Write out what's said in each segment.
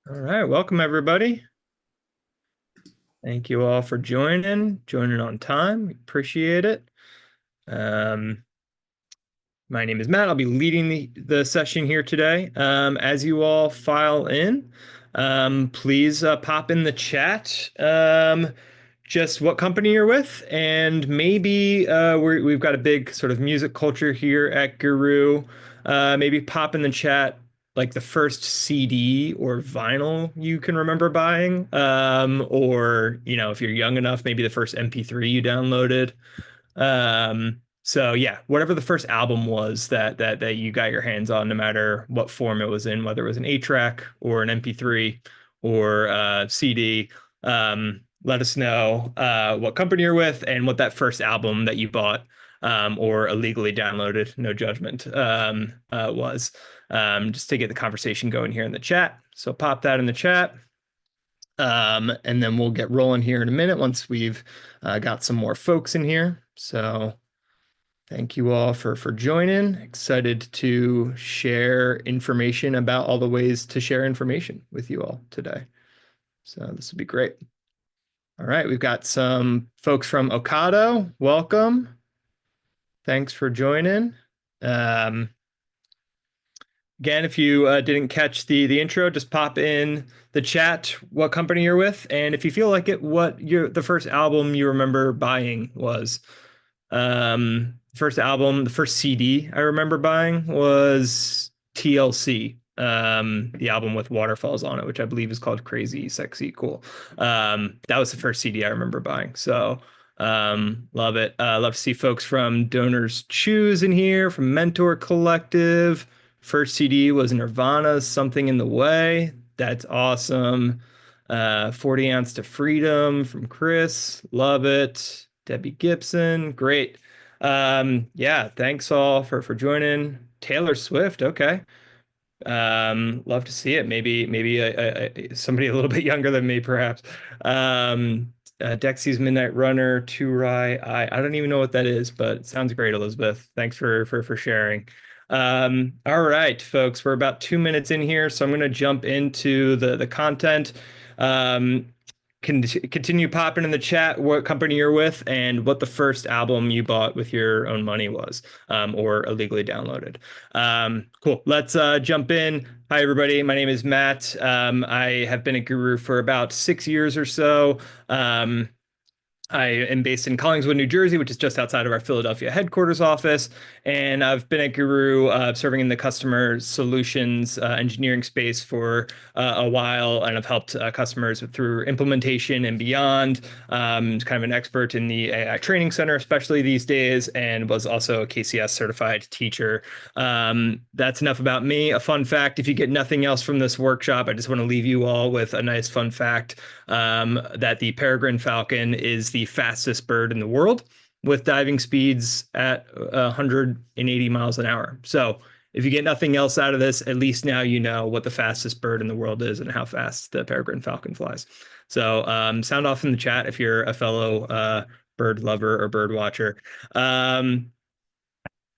All right, welcome everybody. Thank you all for joining on time. Appreciate it. Um, my name is Matt. I'll be leading the session here today. As you all file in, please pop in the chat just what company you're with, and maybe we've got a big sort of music culture here at Guru. Maybe pop in the chat like the first CD or vinyl you can remember buying, or if you're young enough, maybe the first MP3 you downloaded. So yeah, whatever the first album was that you got your hands on, no matter what form it was in, whether it was an 8-track or an MP3 or CD, let us know what company you're with and what that first album that you bought or illegally downloaded, no judgment, was. Just to get the conversation going here in the chat. So pop that in the chat. And then we'll get rolling here in a minute once we've got some more folks in here. So thank you all for joining. Excited to share information about all the ways to share information with you all today. So this would be great. All right, we've got some folks from Ocado. Welcome. Thanks for joining. Again, if you didn't catch the intro, just pop in the chat what company you're with, and if you feel like it, what the first album you remember buying was. The first CD I remember buying was TLC, the album with waterfalls on it, which I believe is called Crazy, Sexy, Cool. That was the first CD I remember buying. So love it. Love to see folks from Donors Choose in here, from Mentor Collective. First CD was Nirvana's Something in the Way. That's awesome. 40 Ounce to Freedom from Chris. Love it. Debbie Gibson. Great. Yeah, thanks all for joining. Taylor Swift. Okay. Love to see it. Maybe somebody a little bit younger than me, perhaps. Dexy's Midnight Runner, To Rye. I don't even know what that is, but it sounds great, Elizabeth. Thanks for sharing. All right, folks, we're about 2 minutes in here, so I'm going to jump into the content. Continue popping in the chat what company you're with and what the first album you bought with your own money was, or illegally downloaded. Cool. Let's jump in. Hi, everybody. My name is Matt. I have been a Guru for about 6 years or so. I am based in Collingswood, New Jersey, which is just outside of our Philadelphia headquarters office. And I've been at Guru serving in the customer solutions engineering space for a while, and I've helped customers through implementation and beyond. Kind of an expert in the AI training center, especially these days, and was also a KCS certified teacher. That's enough about me. A fun fact, if you get nothing else from this workshop, I just want to leave you all with a nice fun fact that the peregrine falcon is the fastest bird in the world with diving speeds at 180 miles an hour. So if you get nothing else out of this, at least now you know what the fastest bird in the world is and how fast the peregrine falcon flies. So sound off in the chat if you're a fellow bird lover or bird watcher.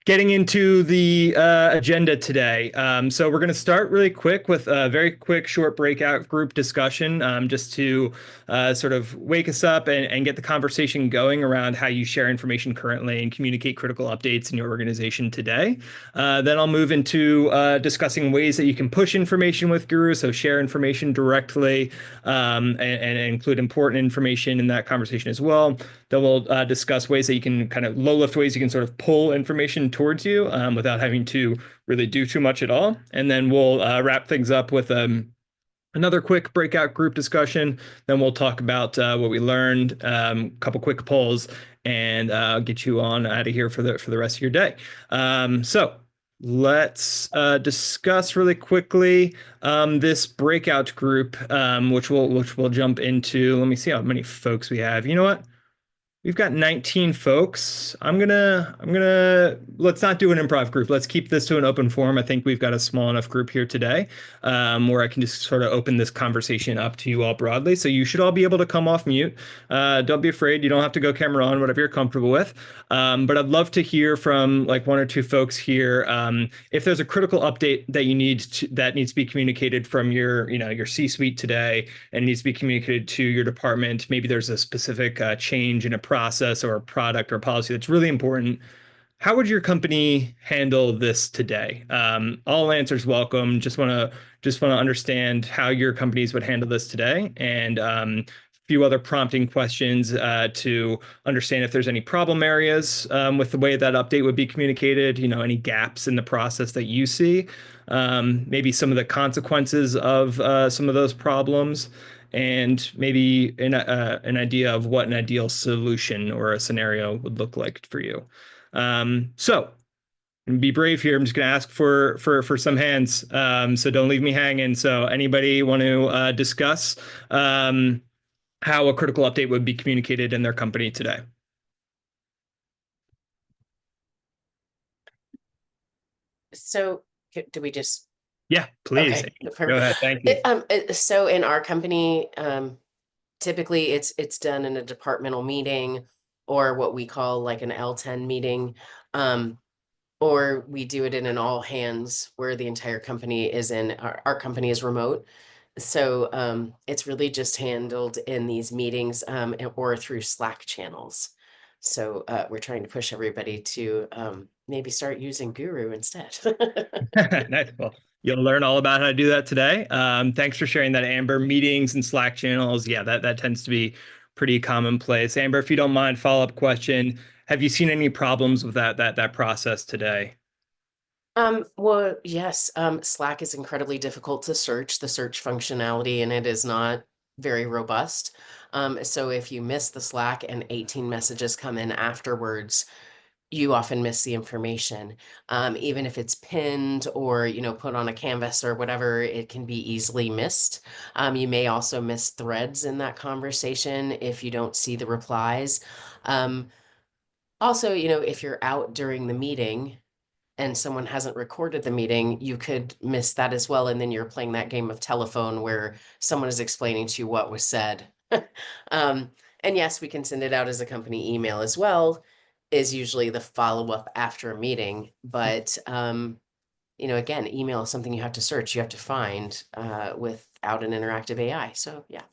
Getting into the agenda today. So we're going to start really quick with a very quick short breakout group discussion, just to sort of wake us up and get the conversation going around how you share information currently and communicate critical updates in your organization today. Then I'll move into discussing ways that you can push information with Guru, so share information directly, and include important information in that conversation as well. Then we'll discuss ways that you can kind of low lift ways you can sort of pull information towards you without having to really do too much at all. And then we'll wrap things up with another quick breakout group discussion. Then we'll talk about what we learned, a couple quick polls, and get you on out of here for the rest of your day. So let's discuss really quickly this breakout group, which we'll jump into. Let me see how many folks we have. You know what? We've got 19 folks. Let's not do an improv group. Let's keep this to an open forum. I think we've got a small enough group here today where I can just sort of open this conversation up to you all broadly. So you should all be able to come off mute. Don't be afraid. You don't have to go camera on, whatever you're comfortable with. But I'd love to hear from like one or two folks here. If there's a critical update that that needs to be communicated from your C-suite today and needs to be communicated to your department, maybe there's a specific change in a process or a product or a policy that's really important. How would your company handle this today? All answers welcome. Just want to understand how your companies would handle this today, and a few other prompting questions to understand if there's any problem areas with the way that update would be communicated. Any gaps in the process that you see, maybe some of the consequences of some of those problems, and maybe an idea of what an ideal solution or a scenario would look like for you. So be brave here. I'm just going to ask for some hands. So don't leave me hanging. So anybody want to discuss how a critical update would be communicated in their company today? So do we just? Yeah, please. Okay. Go ahead. Thank you. So in our company, typically it's done in a departmental meeting or what we call like an L10 meeting. Or we do it in an all hands where the entire company is our company is remote. So it's really just handled in these meetings or through Slack channels. So we're trying to push everybody to maybe start using Guru instead. Nice. Well, you'll learn all about how to do that today. Thanks for sharing that, Amber. Meetings and Slack channels, yeah, that tends to be pretty commonplace. Amber, if you don't mind, follow-up question. Have you seen any problems with that process today? Well, yes, Slack is incredibly difficult to search, the search functionality, and it is not very robust. So if you miss the Slack and 18 messages come in afterwards, you often miss the information. Even if it's pinned or, put on a canvas or whatever, it can be easily missed. You may also miss threads in that conversation if you don't see the replies. Also, if you're out during the meeting and someone hasn't recorded the meeting, you could miss that as well. And then you're playing that game of telephone where someone is explaining to you what was said. And yes, we can send it out as a company email as well, is usually the follow-up after a meeting. But, again, email is something you have to search, you have to find without an interactive AI. So, yeah.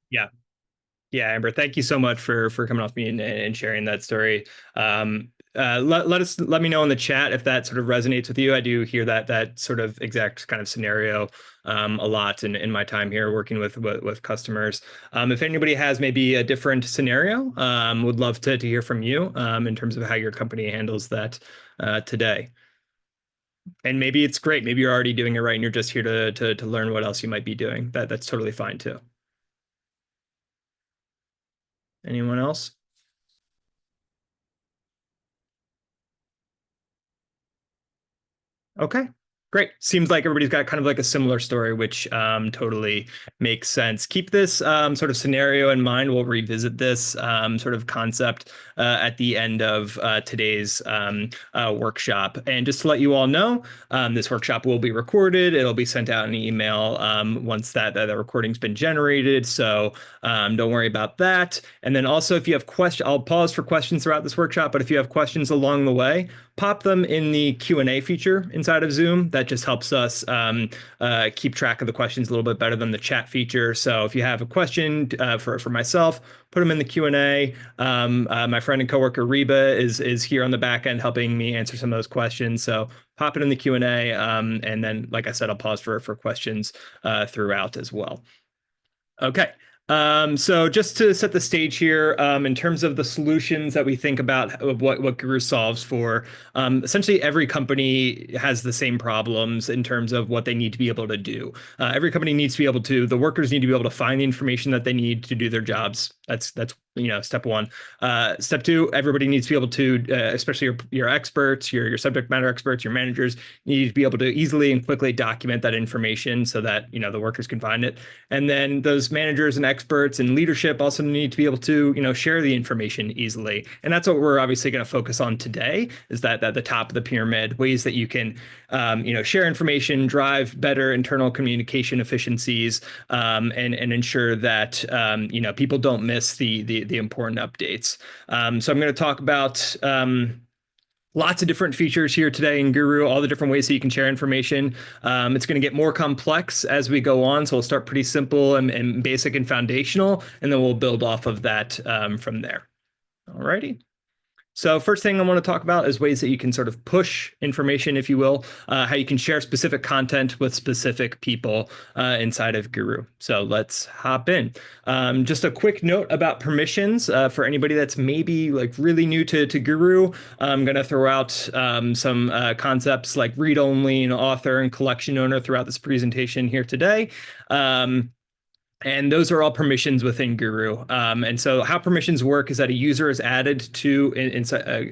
Yeah. Yeah, Amber, thank you so much for coming off me and sharing that story. Let me know in the chat if that sort of resonates with you. I do hear that sort of exact kind of scenario a lot in my time here working with customers. If anybody has maybe a different scenario, would love to hear from you in terms of how your company handles that today. And maybe it's great. Maybe you're already doing it right and you're just here to learn what else you might be doing. That's totally fine too. Anyone else? Okay, great. Seems like everybody's got kind of like a similar story, which totally makes sense. Keep this sort of scenario in mind. We'll revisit this sort of concept at the end of today's workshop. And just to let you all know, this workshop will be recorded. It'll be sent out in an email once that recording's been generated. So don't worry about that. And then also, if you have questions, I'll pause for questions throughout this workshop, but if you have questions along the way, pop them in the Q&A feature inside of Zoom. That just helps us keep track of the questions a little bit better than the chat feature. So if you have a question for myself, put them in the Q&A. My friend and coworker Reba is here on the back end helping me answer some of those questions. So pop it in the Q&A, and then, like I said, I'll pause for questions throughout as well. Okay. So just to set the stage here, in terms of the solutions that we think about what Guru solves for, essentially every company has the same problems in terms of what they need to be able to do. Every company needs to be able to, the workers need to be able to find the information that they need to do their jobs That's step one. Step two, everybody needs to be able to, especially your experts, your subject matter experts, your managers, need to be able to easily and quickly document that information so that the workers can find it. And then those managers and experts and leadership also need to be able to share the information easily. And that's what we're obviously going to focus on today, is that at the top of the pyramid, ways that you can share information, drive better internal communication efficiencies, and ensure that people don't miss the important updates. So I'm going to talk about lots of different features here today in Guru, all the different ways that you can share information. It's going to get more complex as we go on, so we'll start pretty simple and basic and foundational, and then we'll build off of that from there. Alrighty. So first thing I want to talk about is ways that you can sort of push information, if you will, how you can share specific content with specific people inside of Guru. So let's hop in. Just a quick note about permissions for anybody that's maybe like really new to Guru. I'm going to throw out some concepts like read-only and author and collection owner throughout this presentation here today. And those are all permissions within Guru. And so how permissions work is that a user is added to,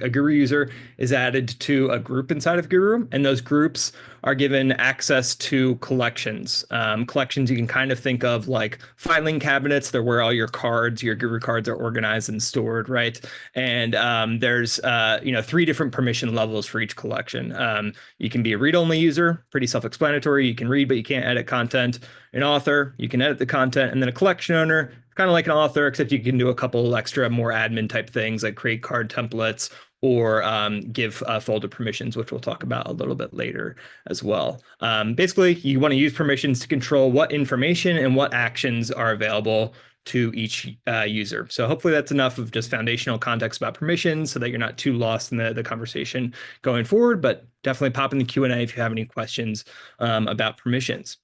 a Guru user is added to a group inside of Guru, and those groups are given access to collections. Collections you can kind of think of like filing cabinets. They're where all your cards, your Guru cards are organized and stored, right? And there's 3 different permission levels for each collection. You can be a read-only user, pretty self-explanatory. You can read, but you can't edit content. An author, you can edit the content, and then a collection owner, kind of like an author, except you can do a couple extra more admin type things like create card templates or give folder permissions, which we'll talk about a little bit later as well. Basically, you want to use permissions to control what information and what actions are available to each user. So hopefully that's enough of just foundational context about permissions so that you're not too lost in the conversation going forward, but definitely pop in the Q&A if you have any questions about permissions.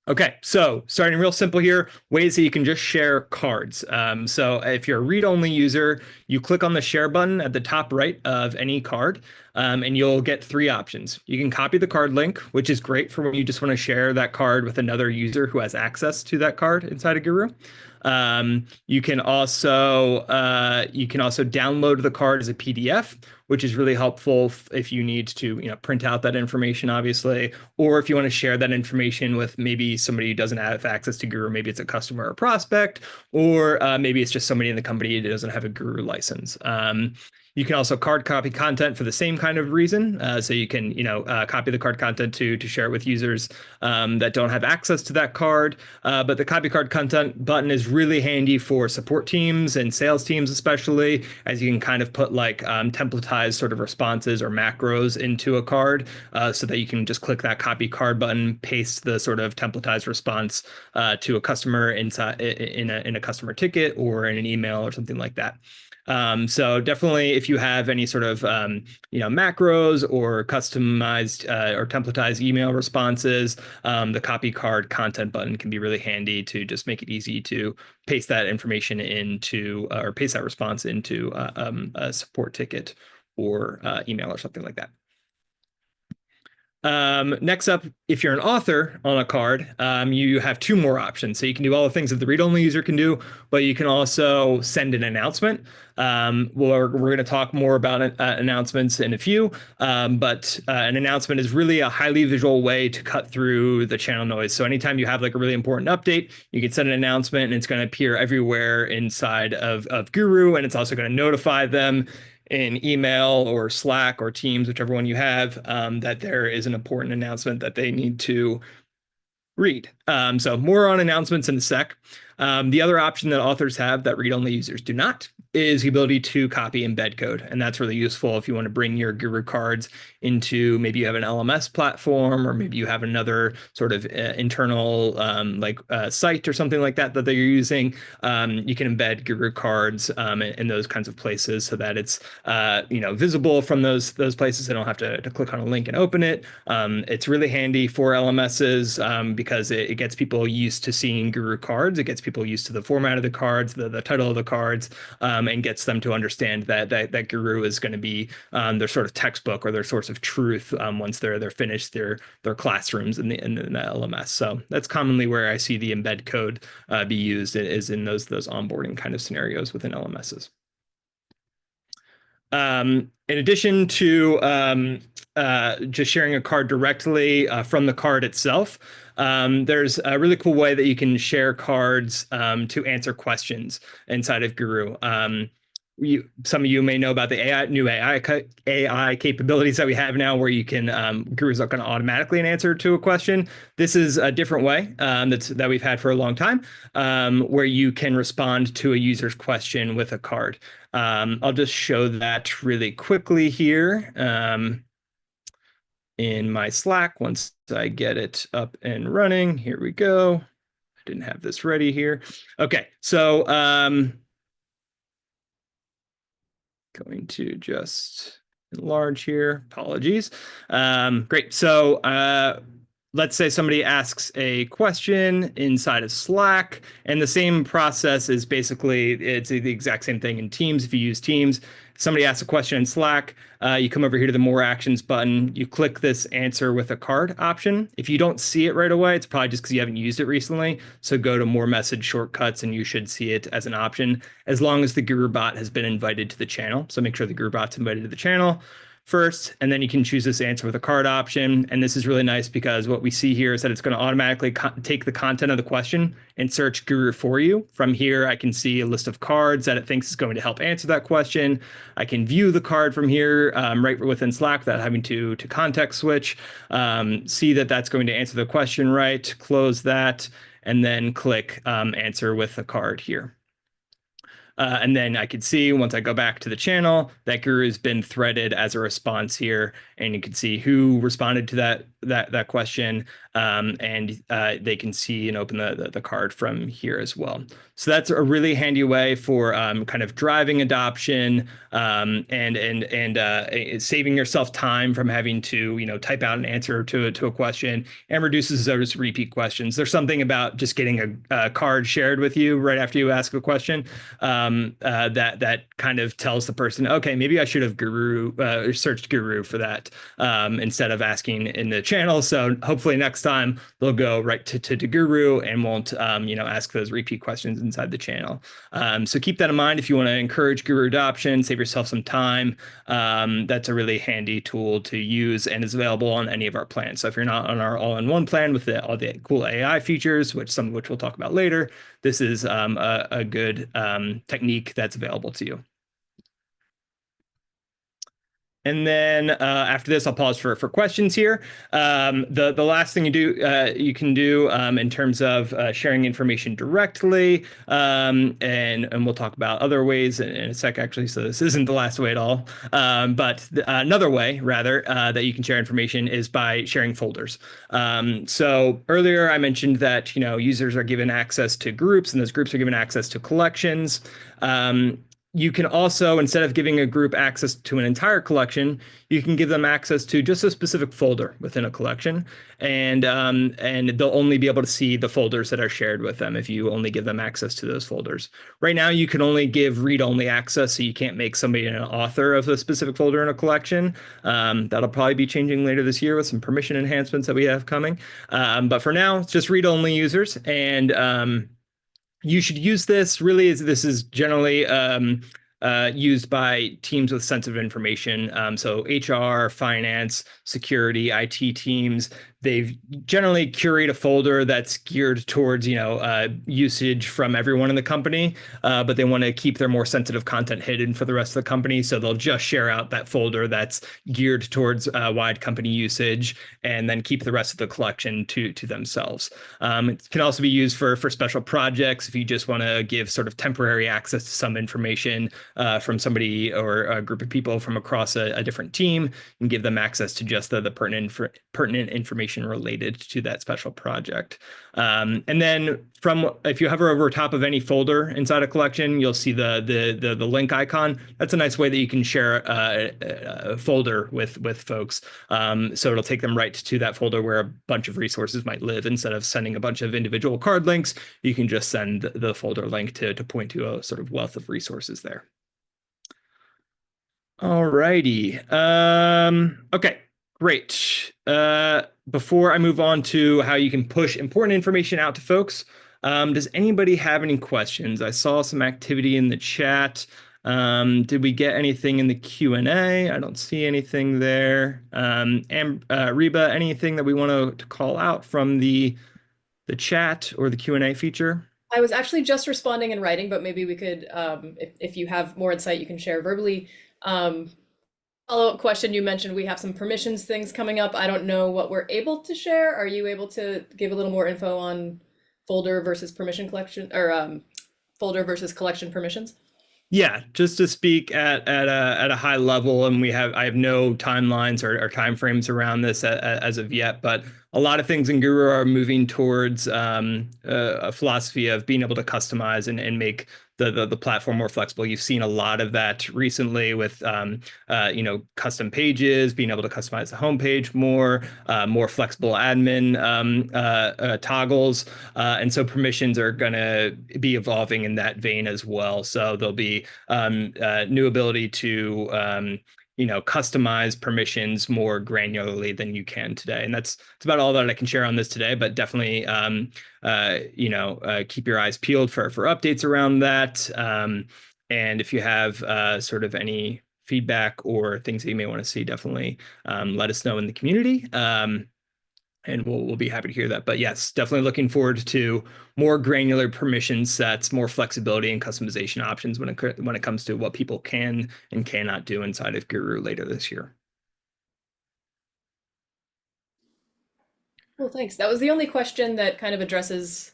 Okay, so starting real simple here, ways that you can just share cards. So if you're a read-only user, you click on the share button at the top right of any card, and you'll get 3 options. You can copy the card link, which is great for when you just want to share that card with another user who has access to that card inside of Guru. You can also download the card as a PDF, which is really helpful if you need to print out that information, obviously, or if you want to share that information with maybe somebody who doesn't have access to Guru. Maybe it's a customer or prospect, or maybe it's just somebody in the company that doesn't have a Guru license. You can also card copy content for the same kind of reason. So you can, copy the card content to share it with users that don't have access to that card. But the copy card content button is really handy for support teams and sales teams, especially, as you can kind of put like templatized sort of responses or macros into a card so that you can just click that copy card button, paste the sort of templatized response to a customer inside in a customer ticket or in an email or something like that. So definitely, if you have any sort of macros or customized or templatized email responses, the copy card content button can be really handy to just make it easy to paste that information into or paste that response into a support ticket or email or something like that. Next up, if you're an author on a card, you have 2 more options. So you can do all the things that the read-only user can do, but you can also send an announcement. We're going to talk more about announcements in a few, but an announcement is really a highly visual way to cut through the channel noise. So anytime you have like a really important update, you can send an announcement and it's going to appear everywhere inside of Guru, and it's also going to notify them in email or Slack or Teams, whichever one you have, that there is an important announcement that they need to read. So more on announcements in a sec. The other option that authors have that read-only users do not is the ability to copy embed code. And that's really useful if you want to bring your Guru cards into, maybe you have an LMS platform, or maybe you have another sort of internal site or something like that they're using. You can embed Guru cards in those kinds of places so that it's visible from those places. They don't have to click on a link and open it. It's really handy for LMSs because it gets people used to seeing Guru cards. It gets people people used to the format of the cards, the title of the cards, and gets them to understand that Guru is going to be their sort of textbook or their source of truth once they're finished their classrooms in the LMS. So that's commonly where I see the embed code be used, is in those onboarding kind of scenarios within LMSs. In addition to just sharing a card directly from the card itself, there's a really cool way that you can share cards to answer questions inside of Guru. Some of you may know about the new AI capabilities that we have now, where you can Guru's not going to automatically answer to a question. This is a different way that we've had for a long time, where you can respond to a user's question with a card. I'll just show that really quickly here in my Slack once I get it up and running. Here we go. I didn't have this ready here. Okay, so going to just enlarge here. Apologies. Great. So let's say somebody asks a question inside of Slack, and the same process is basically, it's the exact same thing in Teams. If you use Teams, somebody asks a question in Slack, you come over here to the More Actions button, you click this Answer with a Card option. If you don't see it right away, it's probably just because you haven't used it recently. So go to More Message Shortcuts and you should see it as an option, as long as the GuruBot has been invited to the channel. So make sure the GuruBot's invited to the channel first, and then you can choose this Answer with a Card option. And this is really nice because what we see here is that it's going to automatically take the content of the question and search Guru for you. From here, I can see a list of cards that it thinks is going to help answer that question. I can view the card from here right within Slack without having to context switch, see that that's going to answer the question right, close that, and then click Answer with a Card here. And then I could see, once I go back to the channel, that Guru has been threaded as a response here, and you can see who responded to that question, and they can see and open the card from here as well. So that's a really handy way for kind of driving adoption and saving yourself time from having to type out an answer to a question, and reduces those repeat questions. There's something about just getting a card shared with you right after you ask a question that kind of tells the person, okay, maybe I should have searched Guru for that instead of asking in the channel. So hopefully next time they'll go right to Guru and won't ask those repeat questions inside the channel. So keep that in mind if you want to encourage Guru adoption, save yourself some time. That's a really handy tool to use and is available on any of our plans. So if you're not on our all-in-one plan with all the cool AI features, some of which we'll talk about later, this is a good technique that's available to you. And then after this, I'll pause for questions here. The last thing you can do in terms of sharing information directly, and we'll talk about other ways in a sec, actually. So this isn't the last way at all. But another way, rather, that you can share information is by sharing folders. So earlier I mentioned that users are given access to groups, and those groups are given access to collections. You can also, instead of giving a group access to an entire collection, you can give them access to just a specific folder within a collection, and they'll only be able to see the folders that are shared with them if you only give them access to those folders. Right now, you can only give read-only access, so you can't make somebody an author of a specific folder in a collection. That'll probably be changing later this year with some permission enhancements that we have coming. But for now, it's just read-only users, and you should use this. Really, this is generally used by teams with sensitive information. So HR, finance, security, IT teams, they generally curate a folder that's geared towards, usage from everyone in the company, but they want to keep their more sensitive content hidden for the rest of the company. So they'll just share out that folder that's geared towards wide company usage, and then keep the rest of the collection to themselves. It can also be used for special projects. If you just want to give sort of temporary access to some information from somebody or a group of people from across a different team, and give them access to just the pertinent information information related to that special project. And then if you hover over top of any folder inside a collection, you'll see the link icon. That's a nice way that you can share a folder with folks. So it'll take them right to that folder where a bunch of resources might live. Instead of sending a bunch of individual card links, you can just send the folder link to point to a sort of wealth of resources there. All righty. Okay, great. Before I move on to how you can push important information out to folks, does anybody have any questions? I saw some activity in the chat. Did we get anything in the Q&A? I don't see anything there. And Reba, anything that we want to call out from the chat or the Q&A feature? I was actually just responding in writing, but maybe we could, if you have more insight, you can share verbally. Follow-up question, you mentioned we have some permissions things coming up. I don't know what we're able to share. Are you able to give a little more info on folder versus permission collection, or folder versus collection permissions? Yeah, just to speak at a high level, and I have no timelines or timeframes around this as of yet, but a lot of things in Guru are moving towards a philosophy of being able to customize and make the platform more flexible. You've seen a lot of that recently with custom pages, being able to customize the homepage more flexible admin toggles, and so permissions are going to be evolving in that vein as well. So there'll be new ability to customize permissions more granularly than you can today. And that's about all that I can share on this today, but definitely, keep your eyes peeled for updates around that. And if you have sort of any feedback or things that you may want to see, definitely let us know in the community. And we'll be happy to hear that. But yes, definitely looking forward to more granular permission sets, more flexibility and customization options when it comes to what people can and cannot do inside of Guru later this year. Well, thanks. That was the only question that kind of addresses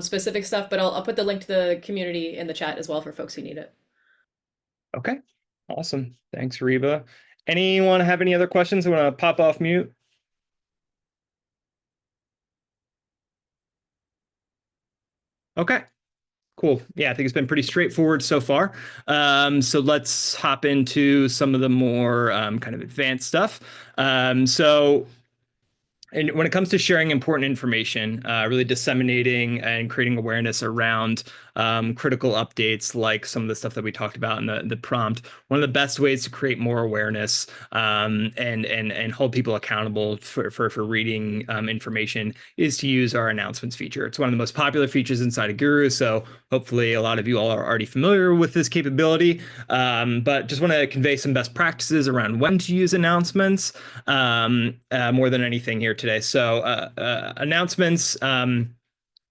specific stuff, but I'll put the link to the community in the chat as well for folks who need it. Okay, awesome. Thanks, Reba. Anyone have any other questions? I want to pop off mute. Okay, cool. Yeah, I think it's been pretty straightforward so far. So let's hop into some of the more kind of advanced stuff. And when it comes to sharing important information, really disseminating and creating awareness around critical updates, like some of the stuff that we talked about in the prompt, one of the best ways to create more awareness and hold people accountable for reading information is to use our announcements feature. It's one of the most popular features inside of Guru, so hopefully a lot of you all are already familiar with this capability. But just want to convey some best practices around when to use announcements more than anything here today. So announcements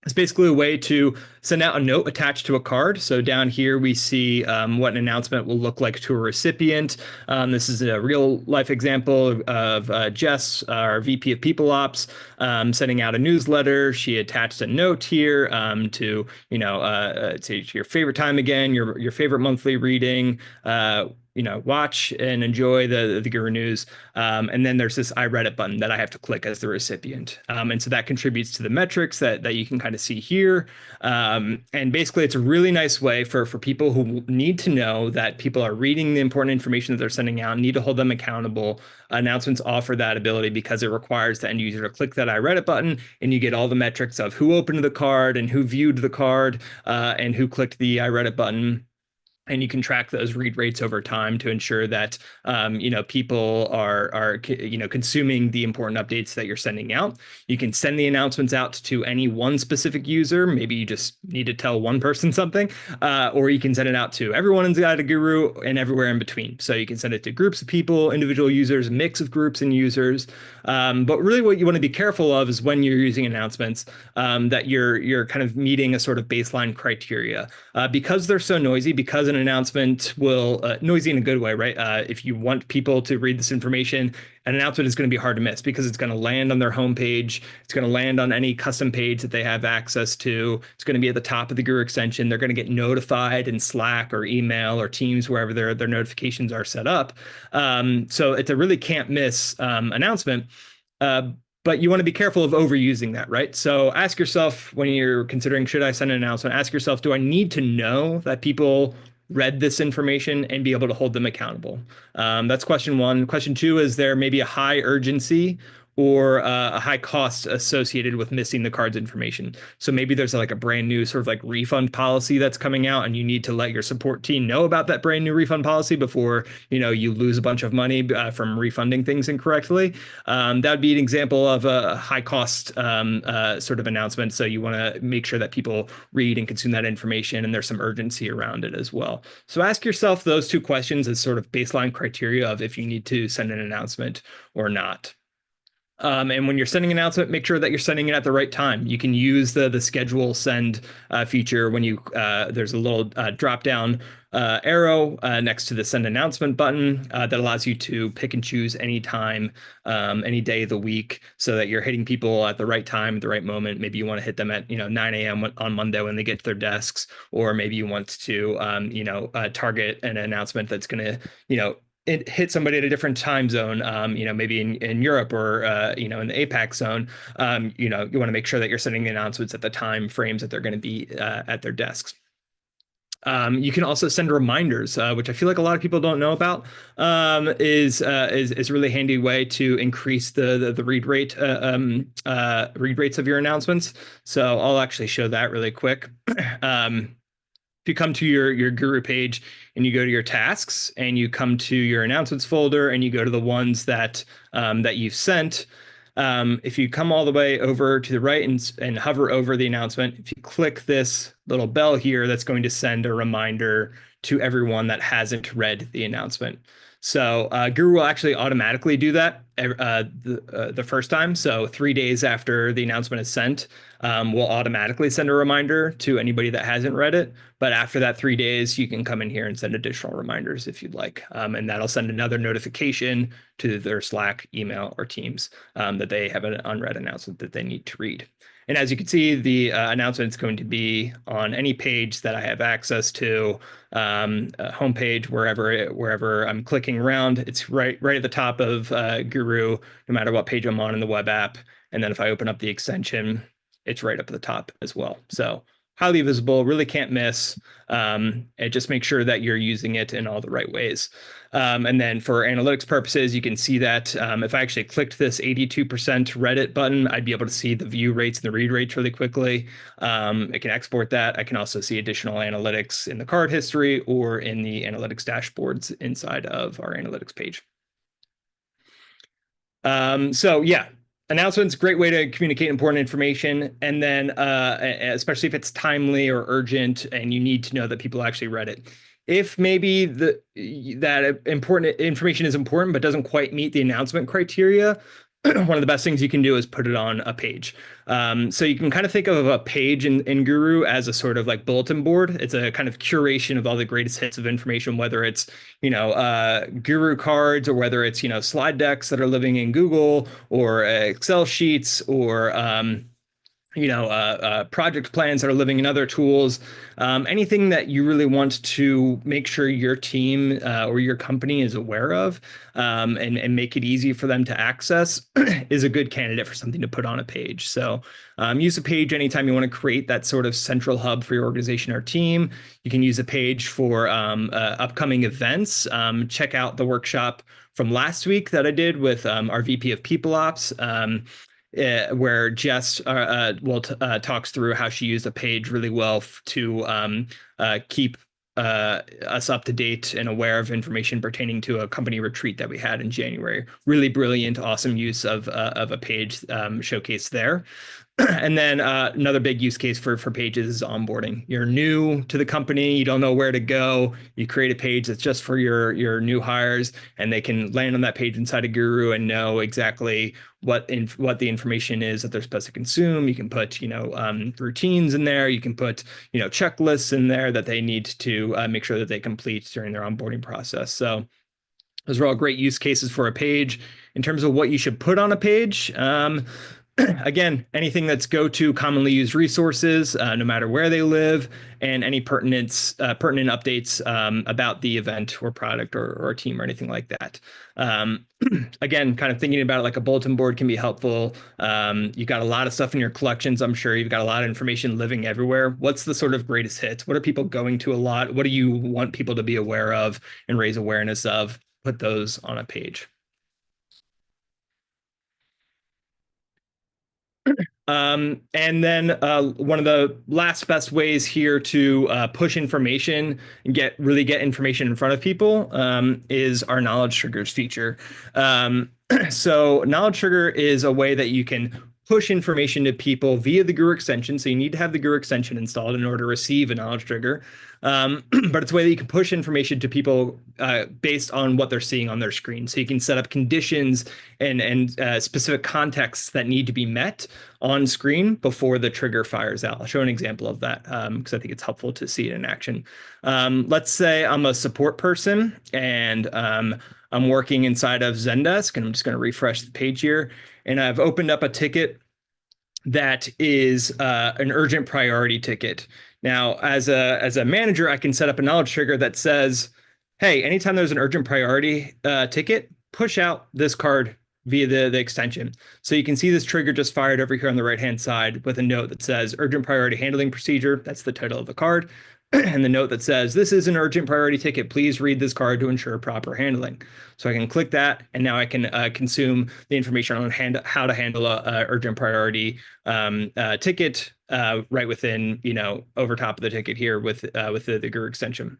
is basically a way to send out a note attached to a card. So down here we see what an announcement will look like to a recipient. This is a real life example of Jess, our VP of People Ops, sending out a newsletter. She attached a note here to your favorite time again, your favorite monthly reading. Watch and enjoy the Guru News. And then there's this I read it button that I have to click as the recipient. And so that contributes to the metrics that you can kind of see here. And basically, it's a really nice way for people who need to know that people are reading the important information that they're sending out, need to hold them accountable. Announcements offer that ability because it requires the end user to click that I read it button, and you get all the metrics of who opened the card and who viewed the card and who clicked the I read it button. And you can track those read rates over time to ensure that people are consuming the important updates that you're sending out. You can send the announcements out to any one specific user. Maybe you just need to tell one person something, or you can send it out to everyone inside of Guru and everywhere in between. So you can send it to groups of people, individual users, mix of groups and users. But really, what you want to be careful of is when you're using announcements that you're kind of meeting a sort of baseline criteria because they're so noisy. Because an announcement will noisy in a good way, right? If you want people to read this information, an announcement is going to be hard to miss because it's going to land on their homepage. It's going to land on any custom page that they have access to. It's going to be at the top of the Guru extension. They're going to get notified in Slack or email or Teams, wherever their notifications are set up. So it's a really can't miss announcement. but you want to be careful of overusing that, right? So ask yourself when you're considering, should I send an announcement? Ask yourself, do I need to know that people read this information and be able to hold them accountable? That's question one. Question two, is there maybe a high urgency or a high cost associated with missing the card's information? So maybe there's like a brand new sort of like refund policy that's coming out, and you need to let your support team know about that brand new refund policy before, you know, you lose a bunch of money from refunding things incorrectly. That would be an example of a high cost sort of announcement. So you want to make sure that people read and consume that information, and there's some urgency around it as well. So ask yourself those two questions as sort of baseline criteria of if you need to send an announcement or not. And when you're sending an announcement, make sure that you're sending it at the right time. You can use the schedule send feature when you there's a little drop down arrow next to the send announcement button that allows you to pick and choose any time, any day of the week, so that you're hitting people at the right time, at the right moment. Maybe you want to hit them at 9 a.m. on Monday when they get to their desks, or maybe you want to target an announcement that's going to it hit somebody at a different time zone, maybe in Europe or, in the APAC zone. You want to make sure that you're sending the announcements at the time frames that they're going to be at their desks. You can also send reminders, which I feel like a lot of people don't know about, is a really handy way to increase the read rate, read rates of your announcements. So I'll actually show that really quick. If you come to your Guru page and you go to your tasks and you come to your announcements folder and you go to the ones that you've sent, if you come all the way over to the right and hover over the announcement, if you click this little bell here, that's going to send a reminder to everyone that hasn't read the announcement. So Guru will actually automatically do that the first time. So 3 days after the announcement is sent, we'll automatically send a reminder to anybody that hasn't read it. But after that 3 days, you can come in here and send additional reminders if you'd like. And that'll send another notification to their Slack, email, or Teams that they have an unread announcement that they need to read. And as you can see, the announcement is going to be on any page that I have access to, homepage, wherever I'm clicking around. It's right at the top of Guru, no matter what page I'm on in the web app. And then if I open up the extension, it's right up at the top as well. So highly visible, really can't miss. And just make sure that you're using it in all the right ways. And then for analytics purposes, you can see that if I actually clicked this 82% Reddit button, I'd be able to see the view rates and the read rates really quickly. I can export that. I can also see additional analytics in the card history or in the analytics dashboards inside of our analytics page. So yeah. Announcements, great way to communicate important information. And then especially if it's timely or urgent and you need to know that people actually read it. If maybe that important information is important but doesn't quite meet the announcement criteria, one of the best things you can do is put it on a page. So you can kind of think of a page in Guru as a sort of like bulletin board. It's a kind of curation of all the greatest hits of information, whether it's, Guru cards, or whether it's, slide decks that are living in Google, or Excel sheets, or project plans that are living in other tools. Anything that you really want to make sure your team or your company is aware of, and make it easy for them to access is a good candidate for something to put on a page. So use a page anytime you want to create that sort of central hub for your organization or team. You can use a page for upcoming events. Check out the workshop from last week that I did with our VP of People Ops. Where Jess talks through how she used a page really well to keep us up to date and aware of information pertaining to a company retreat that we had in January. Really brilliant, awesome use of a page showcased there. And then another big use case for pages is onboarding. You're new to the company, you don't know where to go. You create a page that's just for your new hires, and they can land on that page inside of Guru and know exactly what the information is that they're supposed to consume. You can put routines in there. You can put checklists in there that they need to make sure that they complete during their onboarding process. So those are all great use cases for a page. In terms of what you should put on a page, Again, anything that's go-to commonly used resources, no matter where they live, and any pertinent updates about the event or product or team or anything like that. Again, kind of thinking about it like a bulletin board can be helpful. You've got a lot of stuff in your collections. I'm sure you've got a lot of information living everywhere. What's the sort of greatest hits? What are people going to a lot? What do you want people to be aware of and raise awareness of? Put those on a page. And then one of the last best ways here to push information and really get information in front of people is our knowledge triggers feature. So knowledge trigger is a way that you can push information to people via the GUI extension. So you need to have the GUI extension installed in order to receive a knowledge trigger. But it's a way that you can push information to people based on what they're seeing on their screen. So you can set up conditions and specific contexts that need to be met on screen before the trigger fires out. I'll show an example of that because I think it's helpful to see it in action. Let's say I'm a support person and I'm working inside of Zendesk, and I'm just going to refresh the page here. And I've opened up a ticket that is an urgent priority ticket. Now, as a manager, I can set up a knowledge trigger that says, hey, anytime there's an urgent priority ticket, push out this card via the extension. So you can see this trigger just fired over here on the right-hand side with a note that says urgent priority handling procedure. That's the title of the card. And the note that says, this is an urgent priority ticket. Please read this card to ensure proper handling. So I can click that, and now I can consume the information on how to handle a urgent priority ticket right within, over top of the ticket here with the GUI extension.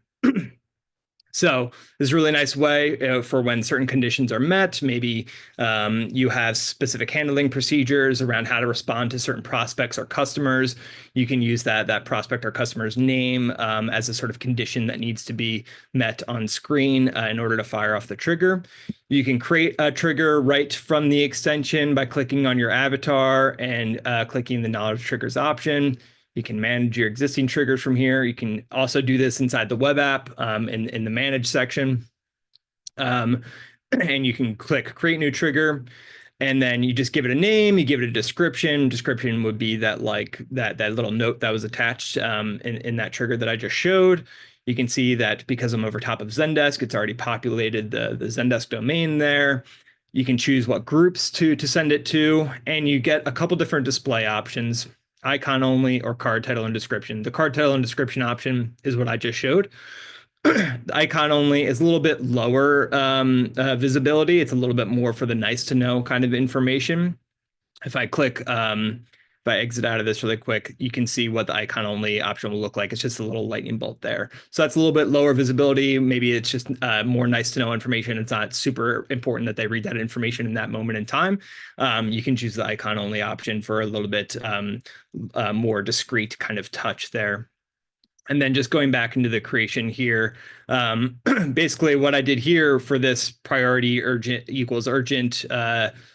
So this is a really nice way for when certain conditions are met. Maybe you have specific handling procedures around how to respond to certain prospects or customers. You can use that prospect or customer's name as a sort of condition that needs to be met on screen in order to fire off the trigger. You can create a trigger right from the extension by clicking on your avatar and clicking the knowledge triggers option. You can manage your existing triggers from here. You can also do this inside the web app in the manage section. And you can click create new trigger, and then you just give it a name, you give it a description. Description would be that little note that was attached in that trigger that I just showed. You can see that because I'm over top of Zendesk, it's already populated the Zendesk domain there. You can choose what groups to send it to, and you get a couple different display options. Icon only or card title and description. The card title and description option is what I just showed. The icon only is a little bit lower visibility. It's a little bit more for the nice to know kind of information. If I click, if I exit out of this really quick, you can see what the icon only option will look like. It's just a little lightning bolt there. So that's a little bit lower visibility. Maybe it's just more nice to know information. It's not super important that they read that information in that moment in time. You can choose the icon only option for a little bit more discreet kind of touch there. And then just going back into the creation here, basically what I did here for this priority urgent equals urgent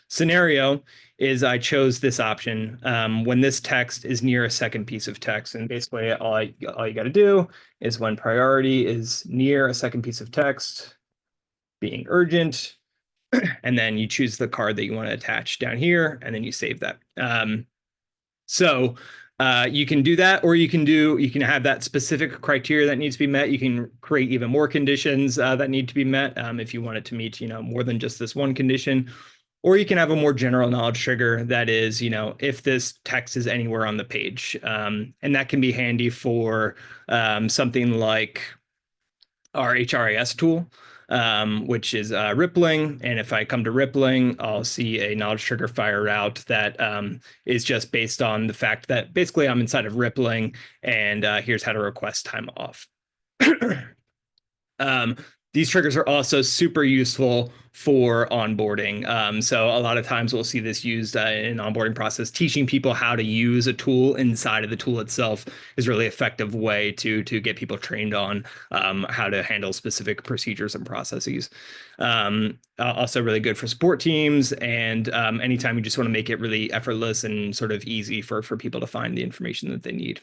scenario is I chose this option when this text is near a second piece of text. And basically all you got to do is when priority is near a second piece of text being urgent, and then you choose the card that you want to attach down here, and then you save that. You can do that, or you can have that specific criteria that needs to be met. You can create even more conditions that need to be met if you want it to meet, more than just this one condition. Or you can have a more general knowledge trigger that is, if this text is anywhere on the page. And that can be handy for something like our HRIS tool, which is Rippling. And if I come to Rippling, I'll see a knowledge trigger fire out that is just based on the fact that basically I'm inside of Rippling, and here's how to request time off. These triggers are also super useful for onboarding. So a lot of times we'll see this used in an onboarding process. Teaching people how to use a tool inside of the tool itself is a really effective way to get people trained on how to handle specific procedures and processes. Also really good for support teams, and anytime you just want to make it really effortless and sort of easy for people to find the information that they need.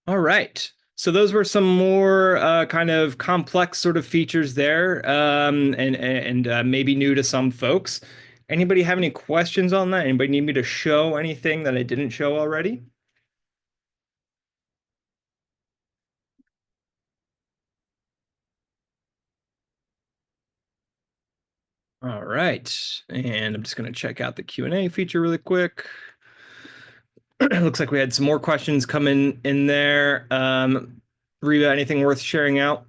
All right. So those were some more kind of complex sort of features there, and maybe new to some folks. Anybody have any questions on that? Anybody need me to show anything that I didn't show already? All right, and I'm just going to check out the Q&A feature really quick. Looks like we had some more questions coming in there. Reba, anything worth sharing out?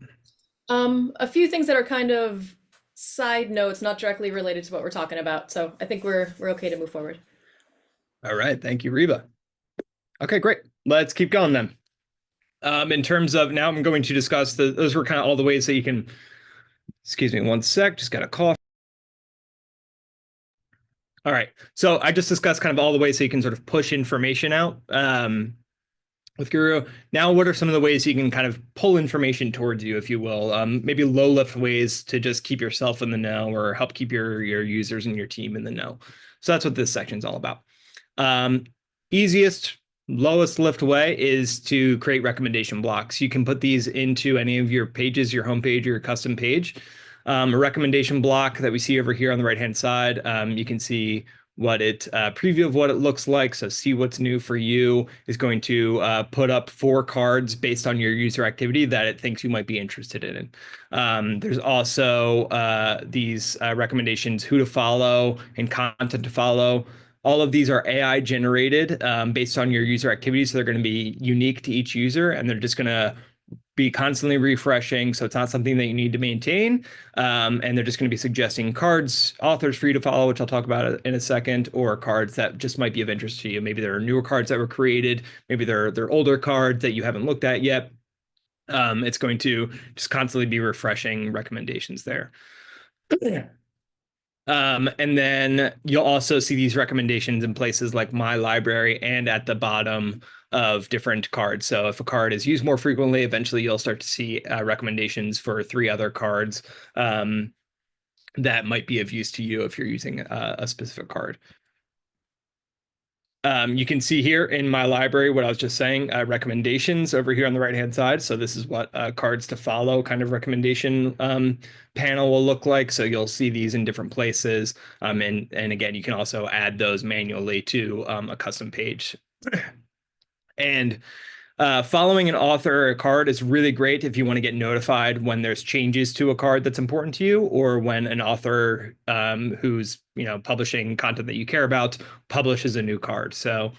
A few things that are kind of side notes, not directly related to what we're talking about. So I think we're okay to move forward. All right, thank you, Reba. Okay, great. Let's keep going then. In terms of now, I'm going to discuss those were kind of all the ways that you can. Excuse me, one sec. Just got a cough. All right, so I just discussed kind of all the ways that you can sort of push information out with Guru. Now, what are some of the ways you can kind of pull information towards you, if you will? Maybe low lift ways to just keep yourself in the know or help keep your users and your team in the know. So that's what this section is all about. Easiest, lowest lift way is to create recommendation blocks. You can put these into any of your pages, your homepage or your custom page. A recommendation block that we see over here on the right-hand side, you can see what preview of what it looks like. So see what's new for you is going to put up 4 cards based on your user activity that it thinks you might be interested in. There's also these recommendations, who to follow and content to follow. All of these are AI generated based on your user activity. So they're going to be unique to each user, and they're just going to be constantly refreshing. So it's not something that you need to maintain. And they're just going to be suggesting cards, authors for you to follow, which I'll talk about in a second, or cards that just might be of interest to you. Maybe there are newer cards that were created. Maybe they're older cards that you haven't looked at yet. It's going to just constantly be refreshing recommendations there. And then you'll also see these recommendations in places like My Library and at the bottom of different cards. So if a card is used more frequently, eventually you'll start to see recommendations for 3 other cards that might be of use to you if you're using a specific card. You can see here in My Library what I was just saying, recommendations over here on the right-hand side. So this is what cards to follow kind of recommendation panel will look like. So you'll see these in different places. And again, you can also add those manually to a custom page. And following an author or a card is really great if you want to get notified when there's changes to a card that's important to you, or when an author who's publishing content that you care about publishes a new card. So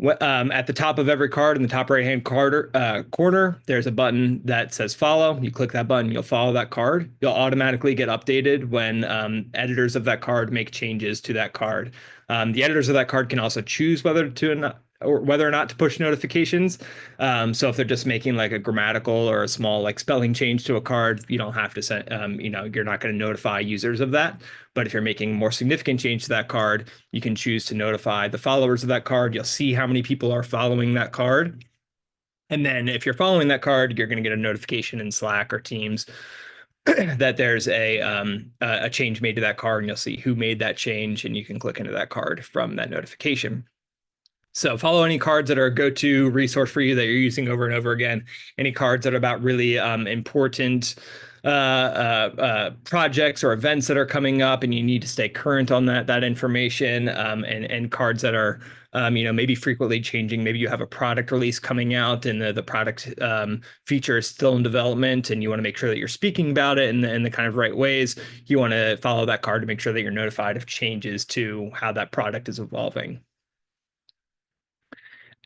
at the top of every card, in the top right-hand corner, there's a button that says follow. You click that button, you'll follow that card. You'll automatically get updated when editors of that card make changes to that card. The editors of that card can also choose whether or not to push notifications. So if they're just making like a grammatical or a small like spelling change to a card, you don't have to send, you're not going to notify users of that. But if you're making a more significant change to that card, you can choose to notify the followers of that card. You'll see how many people are following that card. And then if you're following that card, you're going to get a notification in Slack or Teams that there's a change made to that card, and you'll see who made that change, and you can click into that card from that notification. So follow any cards that are a go-to resource for you that you're using over and over again. Any cards that are about really important projects or events that are coming up, and you need to stay current on that information. And cards that are maybe frequently changing. Maybe you have a product release coming out, and the product feature is still in development, and you want to make sure that you're speaking about it in the kind of right ways. You want to follow that card to make sure that you're notified of changes to how that product is evolving.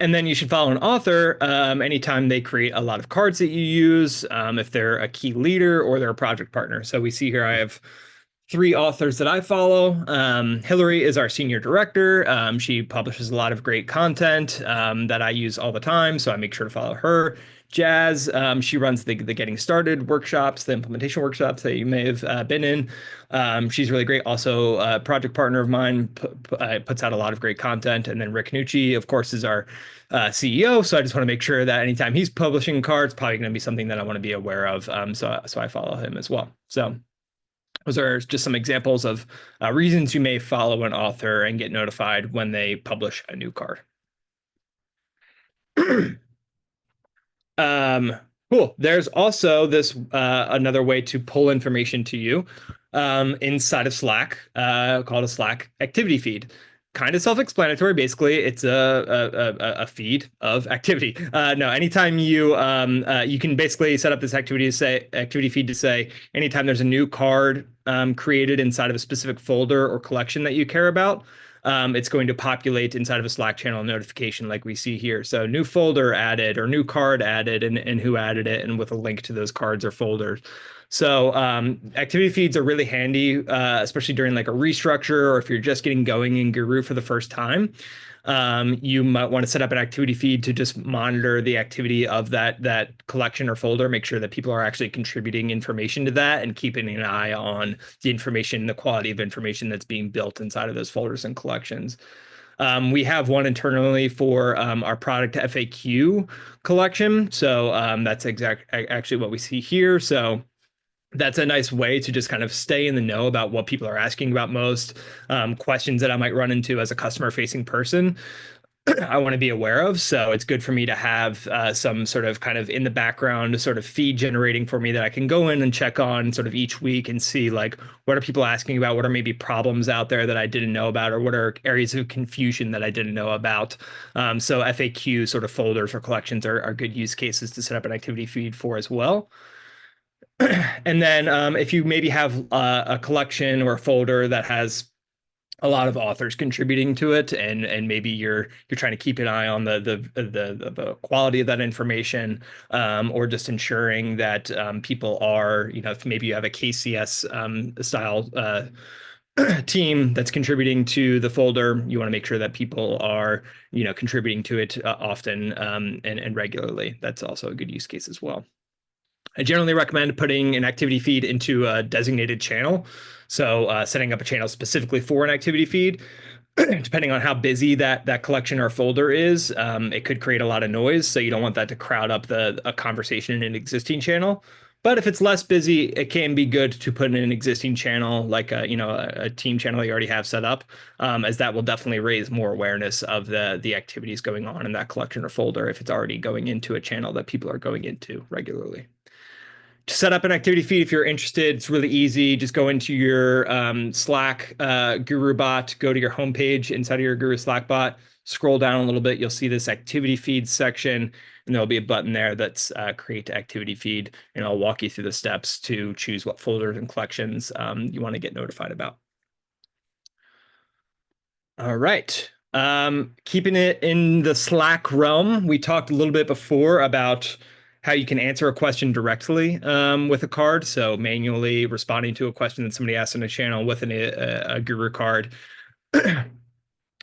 And then you should follow an author anytime they create a lot of cards that you use, if they're a key leader or they're a project partner. So we see here I have 3 authors that I follow. Hillary is our senior director. She publishes a lot of great content that I use all the time, so I make sure to follow her. Jazz, she runs the Getting Started workshops, the implementation workshops that you may have been in. She's really great. Also, a project partner of mine, puts out a lot of great content. And then Rick Nucci, of course, is our CEO. So I just want to make sure that anytime he's publishing cards, probably going to be something that I want to be aware of. So I follow him as well. So those are just some examples of reasons you may follow an author and get notified when they publish a new card. Cool. There's also this another way to pull information to you. inside of Slack called a Slack activity feed. Kind of self-explanatory. Basically, it's a feed of activity. No, anytime you can basically set up this activity feed to say anytime there's a new card created inside of a specific folder or collection that you care about, it's going to populate inside of a Slack channel notification like we see here. So new folder added or new card added and who added it and with a link to those cards or folders. So activity feeds are really handy, especially during like a restructure or if you're just getting going in Guru for the first time. You might want to set up an activity feed to just monitor the activity of that collection or folder, make sure that people are actually contributing information to that and keeping an eye on the information, the quality of information that's being built inside of those folders and collections. We have one internally for our product FAQ collection. So that's actually what we see here. So that's a nice way to just kind of stay in the know about what people are asking about most, questions that I might run into as a customer facing person. I want to be aware of. So it's good for me to have some sort of kind of in the background sort of feed generating for me that I can go in and check on sort of each week and see like what are people asking about, what are maybe problems out there that I didn't know about, or what are areas of confusion that I didn't know about. So FAQ sort of folders or collections are good use cases to set up an activity feed for as well. And then if you maybe have a collection or a folder that has a lot of authors contributing to it, and maybe you're trying to keep an eye on the quality of that information, or just ensuring that people are, if maybe you have a KCS style team that's contributing to the folder, you want to make sure that people are, contributing to it often and regularly. That's also a good use case as well. I generally recommend putting an activity feed into a designated channel. So setting up a channel specifically for an activity feed, depending on how busy that collection or folder is, it could create a lot of noise. So you don't want that to crowd up a conversation in an existing channel. But if it's less busy, it can be good to put in an existing channel, like a team channel you already have set up, as that will definitely raise more awareness of the activities going on in that collection or folder if it's already going into a channel that people are going into regularly. To set up an activity feed, if you're interested, it's really easy. Just go into your Slack Guru bot, go to your homepage inside of your Guru Slack bot, scroll down a little bit, you'll see this activity feed section, and there'll be a button there that's create activity feed, and I'll walk you through the steps to choose what folders and collections you want to get notified about. All right. Keeping it in the Slack realm, we talked a little bit before about how you can answer a question directly with a card. So manually responding to a question that somebody asked in a channel with a Guru card.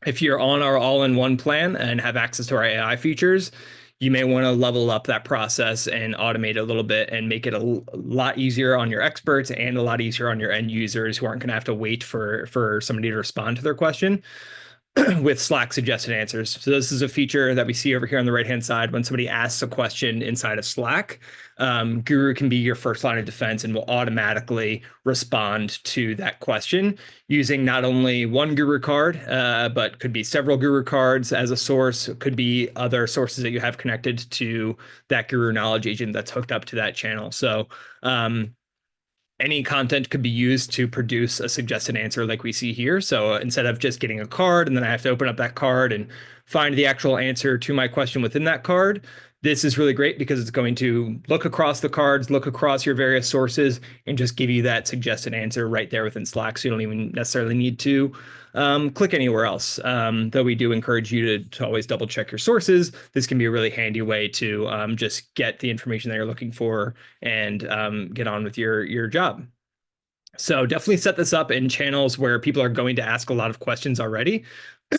If you're on our all-in-one plan and have access to our AI features, you may want to level up that process and automate it a little bit and make it a lot easier on your experts and a lot easier on your end users who aren't going to have to wait for somebody to respond to their question. With Slack suggested answers. So this is a feature that we see over here on the right-hand side. When somebody asks a question inside of Slack, Guru can be your first line of defense and will automatically respond to that question using not only one Guru card, but could be several Guru cards as a source. It could be other sources that you have connected to that Guru knowledge agent that's hooked up to that channel. So any content could be used to produce a suggested answer like we see here. So instead of just getting a card and then I have to open up that card and find the actual answer to my question within that card, this is really great because it's going to look across the cards, look across your various sources, and just give you that suggested answer right there within Slack. So you don't even necessarily need to click anywhere else. Though we do encourage you to always double check your sources. This can be a really handy way to just get the information that you're looking for and get on with your job. So definitely set this up in channels where people are going to ask a lot of questions already.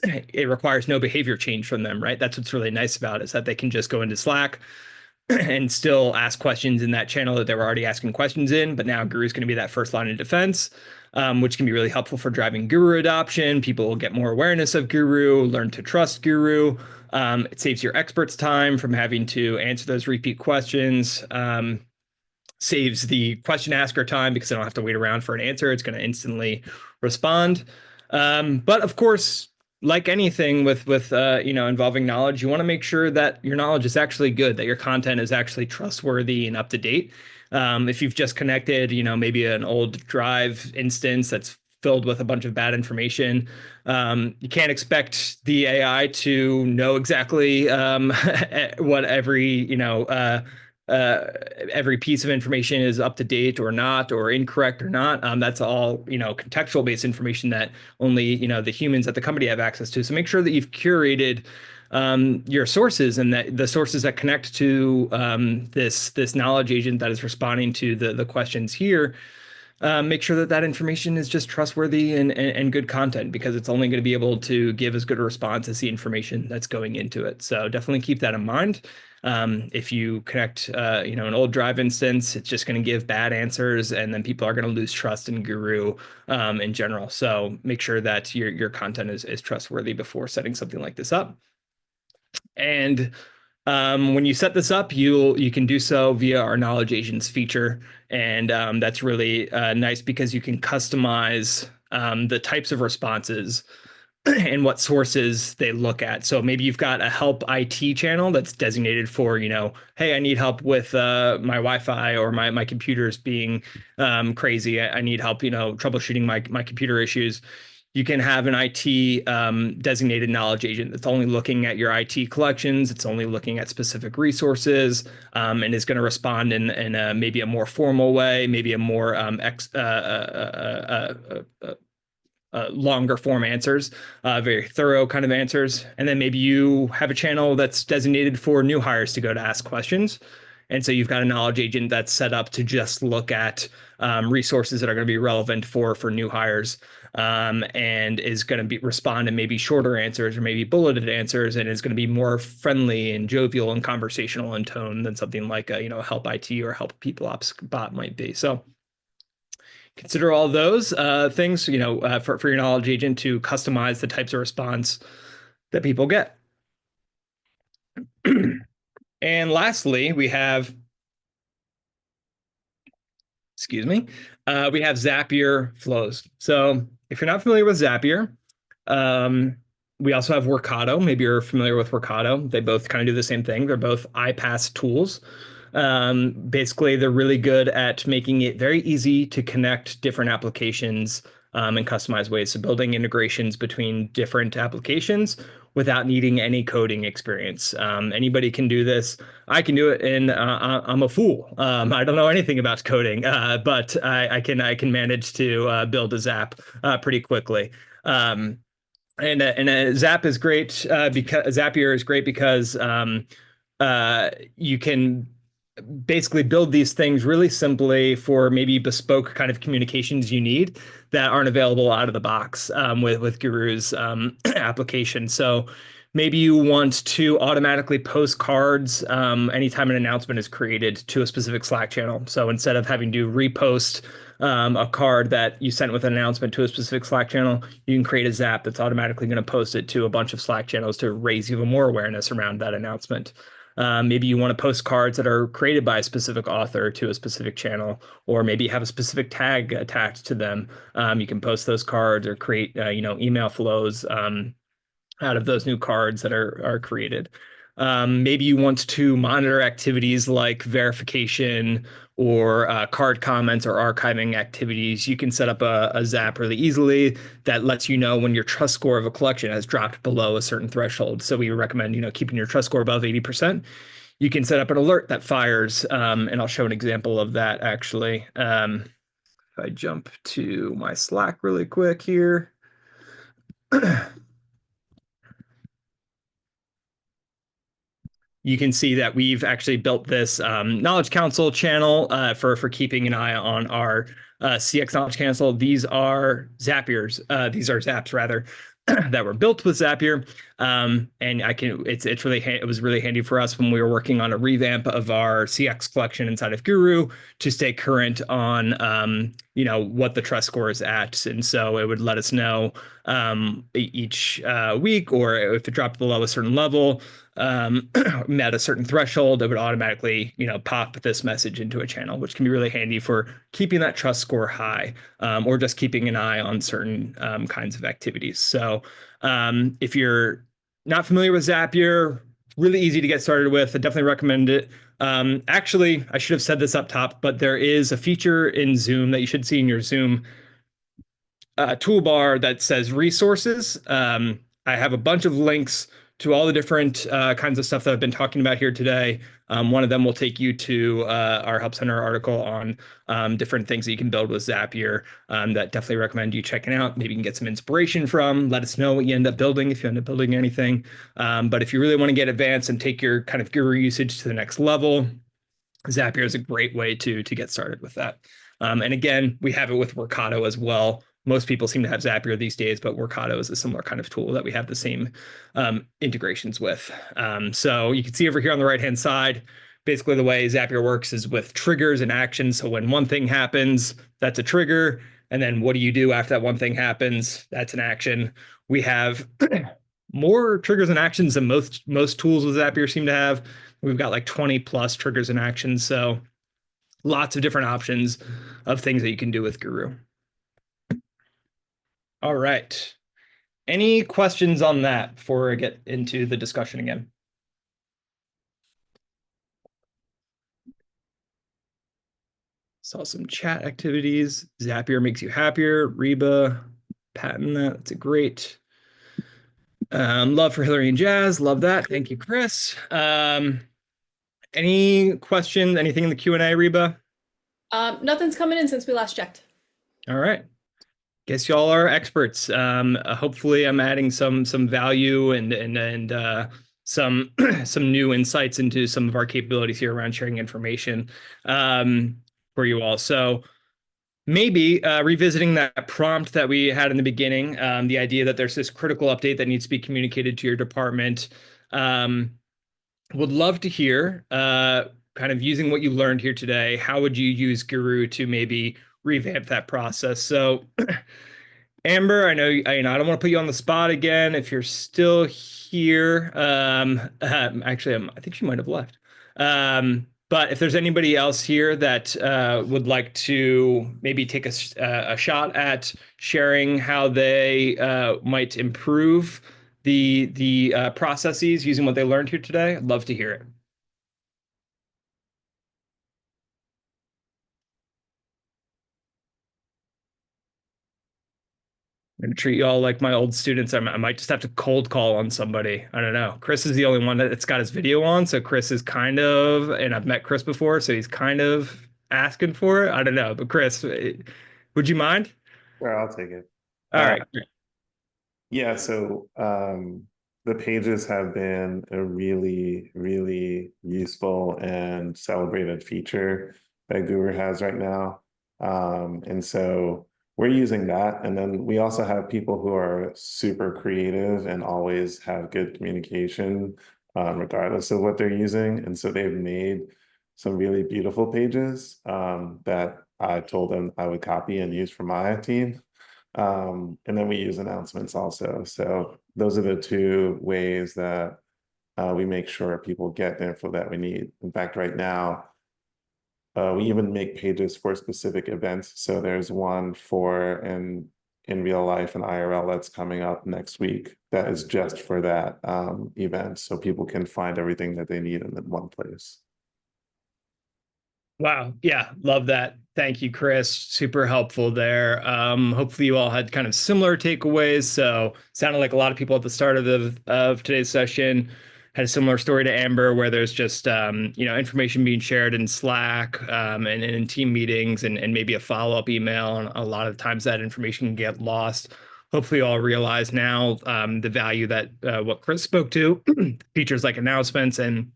It requires no behavior change from them, right? That's what's really nice about it, is that they can just go into Slack and still ask questions in that channel that they were already asking questions in. But now Guru is going to be that first line of defense, which can be really helpful for driving Guru adoption. People will get more awareness of Guru, learn to trust Guru. It saves your experts time from having to answer those repeat questions. Saves the question asker time because they don't have to wait around for an answer. It's going to instantly respond. But of course, like anything with involving knowledge, you want to make sure that your knowledge is actually good, that your content is actually trustworthy and up to date. If you've just connected, maybe an old drive instance that's filled with a bunch of bad information, you can't expect the AI to know exactly what every piece of information is up to date or not, or incorrect or not. That's all, contextual based information that only, the humans at the company have access to. So make sure that you've curated your sources, and that the sources that connect to this knowledge agent that is responding to the questions here, make sure that that information is just trustworthy and good content, because it's only going to be able to give as good a response as the information that's going into it. So definitely keep that in mind. If you connect, an old drive instance, it's just going to give bad answers, and then people are going to lose trust in Guru in general. So make sure that your content is trustworthy before setting something like this up. And when you set this up, you can do so via our knowledge agents feature. And that's really nice, because you can customize the types of responses and what sources they look at. So maybe you've got a help IT channel that's designated for, hey, I need help with my Wi-Fi, or my computer's being crazy. I need help, troubleshooting my computer issues. You can have an IT designated knowledge agent that's only looking at your IT collections. It's only looking at specific resources, and is going to respond in maybe a more formal way, maybe a more longer form answers, very thorough kind of answers. And then maybe you have a channel that's designated for new hires to go to ask questions. And so you've got a knowledge agent that's set up to just look at resources that are going to be relevant for new hires, and is going to respond to maybe shorter answers or maybe bulleted answers, and is going to be more friendly and jovial and conversational in tone than something like a help IT or help people ops bot might be. So consider all those things, for your knowledge agent to customize the types of response that people get. And lastly, we have, we have Zapier flows. So if you're not familiar with Zapier, we also have Workato. Maybe you're familiar with Workato. They both kind of do the same thing. They're both iPaaS tools. Basically, they're really good at making it very easy to connect different applications in customized ways. So building integrations between different applications without needing any coding experience. Anybody can do this. I can do it, and I'm a fool. I don't know anything about coding, but I can manage to build a Zap pretty quickly. And Zap is great because Zapier is great because you can basically build these things really simply for maybe bespoke kind of communications you need that aren't available out of the box with Guru's application. So maybe you want to automatically post cards anytime an announcement is created to a specific Slack channel. So instead of having to repost a card that you sent with an announcement to a specific Slack channel, you can create a Zap that's automatically going to post it to a bunch of Slack channels to raise even more awareness around that announcement. Maybe you want to post cards that are created by a specific author to a specific channel, or maybe have a specific tag attached to them. You can post those cards or create, email flows out of those new cards that are created. Maybe you want to monitor activities like verification or card comments or archiving activities. You can set up a Zap really easily that lets you know when your trust score of a collection has dropped below a certain threshold. So we recommend, keeping your trust score above 80%. You can set up an alert that fires, and I'll show an example of that actually. If I jump to my Slack really quick here. You can see that we've actually built this Knowledge Council channel for keeping an eye on our CX Knowledge Council. These are Zapiers. These are Zaps rather that were built with Zapier, and it was really handy for us when we were working on a revamp of our CX collection inside of Guru to stay current on what the trust score is at, and so it would let us know each week, or if it dropped below a certain level, met a certain threshold, it would automatically pop this message into a channel, which can be really handy for keeping that trust score high, or just keeping an eye on certain kinds of activities. So if you're not familiar with Zapier, really easy to get started with. I definitely recommend it. Actually, I should have said this up top, but there is a feature in Zoom that you should see in your Zoom toolbar that says resources. I have a bunch of links to all the different kinds of stuff that I've been talking about here today. One of them will take you to our Help Center article on different things that you can build with Zapier that definitely recommend you checking out. Maybe you can get some inspiration from. Let us know what you end up building if you end up building anything. But if you really want to get advanced and take your kind of Guru usage to the next level, Zapier is a great way to get started with that. And again, we have it with Workato as well. Most people seem to have Zapier these days, but Workato is a similar kind of tool that we have the same integrations with. So you can see over here on the right-hand side, basically the way Zapier works is with triggers and actions. So when one thing happens, that's a trigger. And then what do you do after that one thing happens? That's an action. We have more triggers and actions than most tools with Zapier seem to have. We've got like 20 plus triggers and actions. So lots of different options of things that you can do with Guru. All right. Any questions on that before I get into the discussion again? Saw some chat activities. Zapier makes you happier. Reba, patent that. That's a great. Love for Hillary and Jazz. Love that. Thank you, Chris. Any questions? Anything in the Q&A, Reba? Nothing's coming in since we last checked. All right. Guess y'all are experts. Hopefully, I'm adding some value and some some new insights into some of our capabilities here around sharing information for you all. So maybe revisiting that prompt that we had in the beginning, the idea that there's this critical update that needs to be communicated to your department. Would love to hear, kind of using what you learned here today, how would you use Guru to maybe revamp that process? So Amber, I don't want to put you on the spot again. If you're still here, actually, I think she might have left. But if there's anybody else here that would like to maybe take a shot at sharing how they might improve the processes using what they learned here today, I'd love to hear it. I'm gonna treat you all like my old students. I might just have to cold call on somebody. I don't know. Chris is the only one that's got his video on, so Chris is kind of, and I've met Chris before, so he's kind of asking for it. I don't know, but Chris, would you mind? Sure, I'll take it. All right. Yeah, so the pages have been a really, really useful and celebrated feature that Guru has right now. And so we're using that. And then we also have people who are super creative and always have good communication, regardless of what they're using. And so they've made some really beautiful pages that I told them I would copy and use for my team. And then we use announcements also. So those are the two ways that we make sure people get the info that we need. In fact, right now, we even make pages for specific events. So there's one for in real life and IRL that's coming up next week that is just for that event. So people can find everything that they need in one place. Wow. Yeah, love that. Thank you, Chris. Super helpful there. Hopefully you all had kind of similar takeaways. So sounded like a lot of people at the start of today's session had a similar story to Amber, where there's just information being shared in Slack and in team meetings and maybe a follow-up email. And a lot of times that information can get lost. Hopefully you all realize now the value that what Chris spoke to, features like announcements and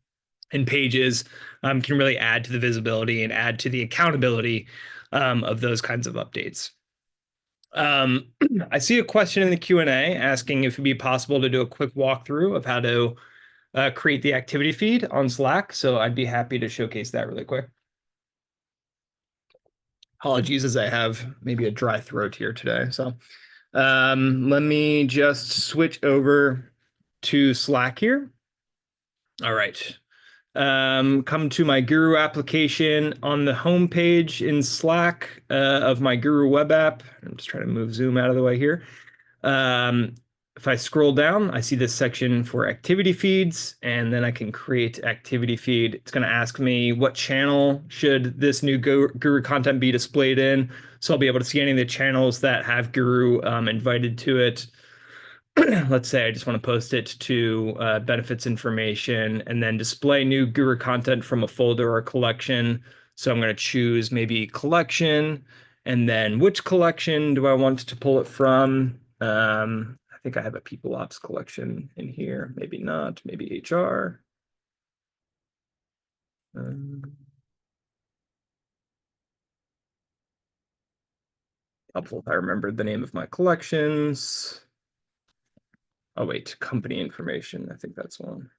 pages can really add to the visibility and add to the accountability of those kinds of updates. I see a question in the Q&A asking if it'd be possible to do a quick walkthrough of how to create the activity feed on Slack. So I'd be happy to showcase that really quick. Apologies as I have maybe a dry throat here today. So let me just switch over to Slack here. All right. Come to my Guru application on the home page in Slack of my Guru web app. I'm just trying to move Zoom out of the way here. if I scroll down, I see this section for activity feeds, and then I can create activity feed. It's going to ask me what channel should this new Guru content be displayed in. So I'll be able to see any of the channels that have Guru invited to it. Let's say I just want to post it to benefits information and then display new Guru content from a folder or collection. So I'm going to choose maybe collection, and then which collection do I want to pull it from? I think I have a People Ops collection in here. Maybe not, maybe HR. Helpful if I remembered the name of my collections. Oh wait, company information. I think that's one.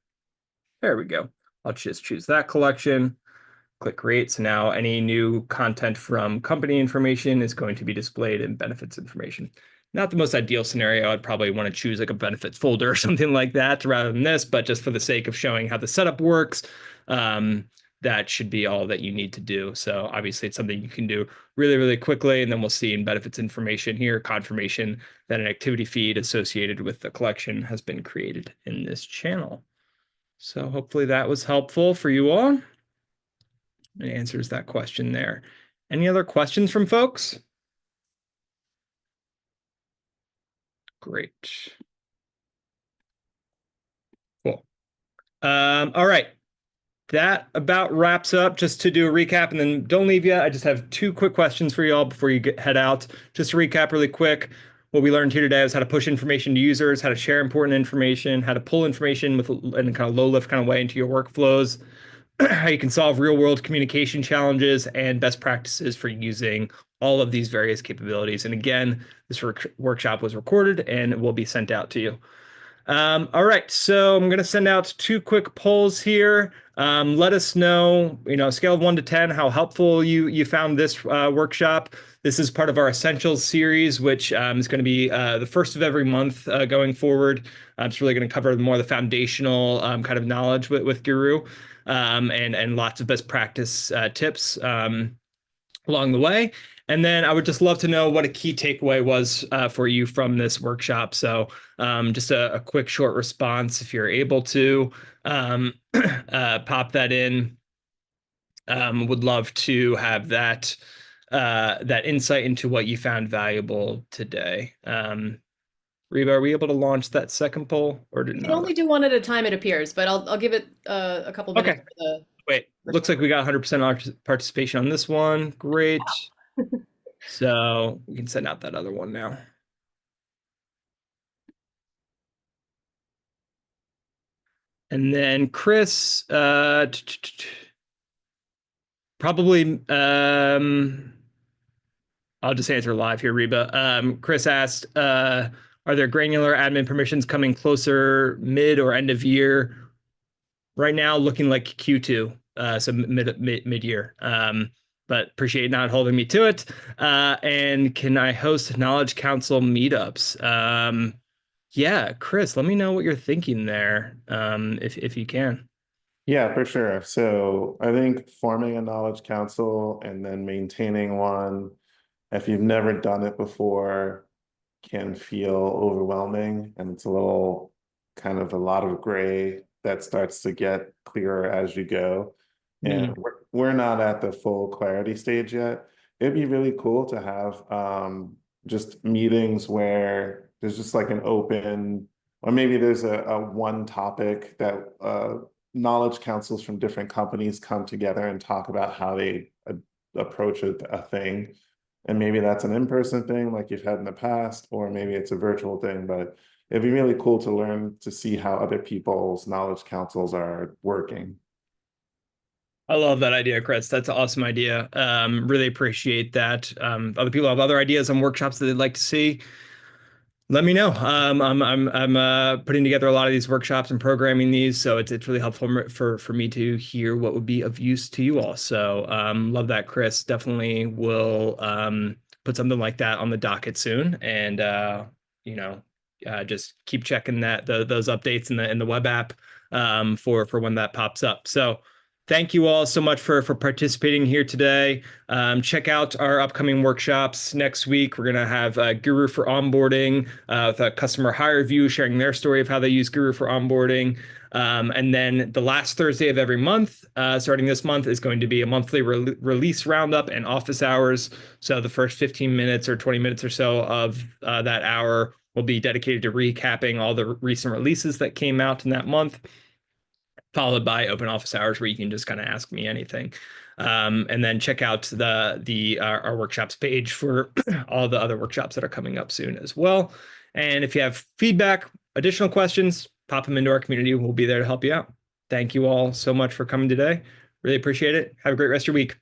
There we go. I'll just choose that collection, click create. So now any new content from company information is going to be displayed in benefits information. Not the most ideal scenario. I'd probably want to choose like a benefits folder or something like that rather than this, but just for the sake of showing how the setup works, that should be all that you need to do. So obviously it's something you can do really, really quickly. And then we'll see in benefits information here, confirmation that an activity feed associated with the collection has been created in this channel. So hopefully that was helpful for you all. It answers that question there. Any other questions from folks? Great. Cool. All right. That about wraps up. Just to do a recap and then don't leave yet. I just have 2 quick questions for you all before you head out. Just to recap really quick, what we learned here today is how to push information to users, how to share important information, how to pull information with in a kind of low lift kind of way into your workflows, how you can solve real world communication challenges, and best practices for using all of these various capabilities. And again, this workshop was recorded and it will be sent out to you. All right, so I'm going to send out 2 quick polls here. Let us know, scale of 1 to 10, how helpful you found this workshop. This is part of our Essentials series, which is going to be the first of every month going forward. It's really going to cover more of the foundational kind of knowledge with Guru and lots of best practice tips along the way. And then I would just love to know what a key takeaway was for you from this workshop. So just a quick short response if you're able to pop that in. Would love to have that insight into what you found valuable today. Reba, are we able to launch that second poll, or did You not? can only do one at a time, it appears, but I'll give it a couple minutes Okay. for the. Wait, looks like we got 100% participation on this one. Great. So we can send out that other one now. And then Chris, probably, I'll just answer live here, Reba. Chris asked, are there granular admin permissions coming closer mid or end of year? Right now, looking like Q2, so mid-year. But appreciate not holding me to it. And can I host Knowledge Council meetups? Yeah, Chris, let me know what you're thinking there, if you can. Yeah, for sure. So I think forming a knowledge council and then maintaining one, if you've never done it before, can feel overwhelming, and it's a little kind of a lot of gray that starts to get clearer as you go. And we're not at the full clarity stage yet. It'd be really cool to have just meetings where there's just like an open, or maybe there's a one topic that knowledge councils from different companies come together and talk about how they approach a thing. And maybe that's an in-person thing like you've had in the past, or maybe it's a virtual thing, but it'd be really cool to learn to see how other people's knowledge councils are working. I love that idea, Chris. That's an awesome idea. Really appreciate that. Other people have other ideas on workshops that they'd like to see. Let me know. I'm putting together a lot of these workshops and programming these, so it's really helpful for me to hear what would be of use to you all. So love that, Chris. Definitely will put something like that on the docket soon, and just keep checking those updates in the web app for when that pops up. So Thank you all so much for participating here today. Check out our upcoming workshops next week. We're going to have Guru for onboarding with a customer hire view, sharing their story of how they use Guru for onboarding. And then the last Thursday of every month, starting this month, is going to be a monthly release roundup and office hours. So the first 15 minutes or 20 minutes or so of that hour will be dedicated to recapping all the recent releases that came out in that month, followed by open office hours where you can just kind of ask me anything. And then check out our workshops page for all the other workshops that are coming up soon as well. And if you have feedback, additional questions, pop them into our community. We'll be there to help you out. Thank you all so much for coming today. Really appreciate it. Have a great rest of your week.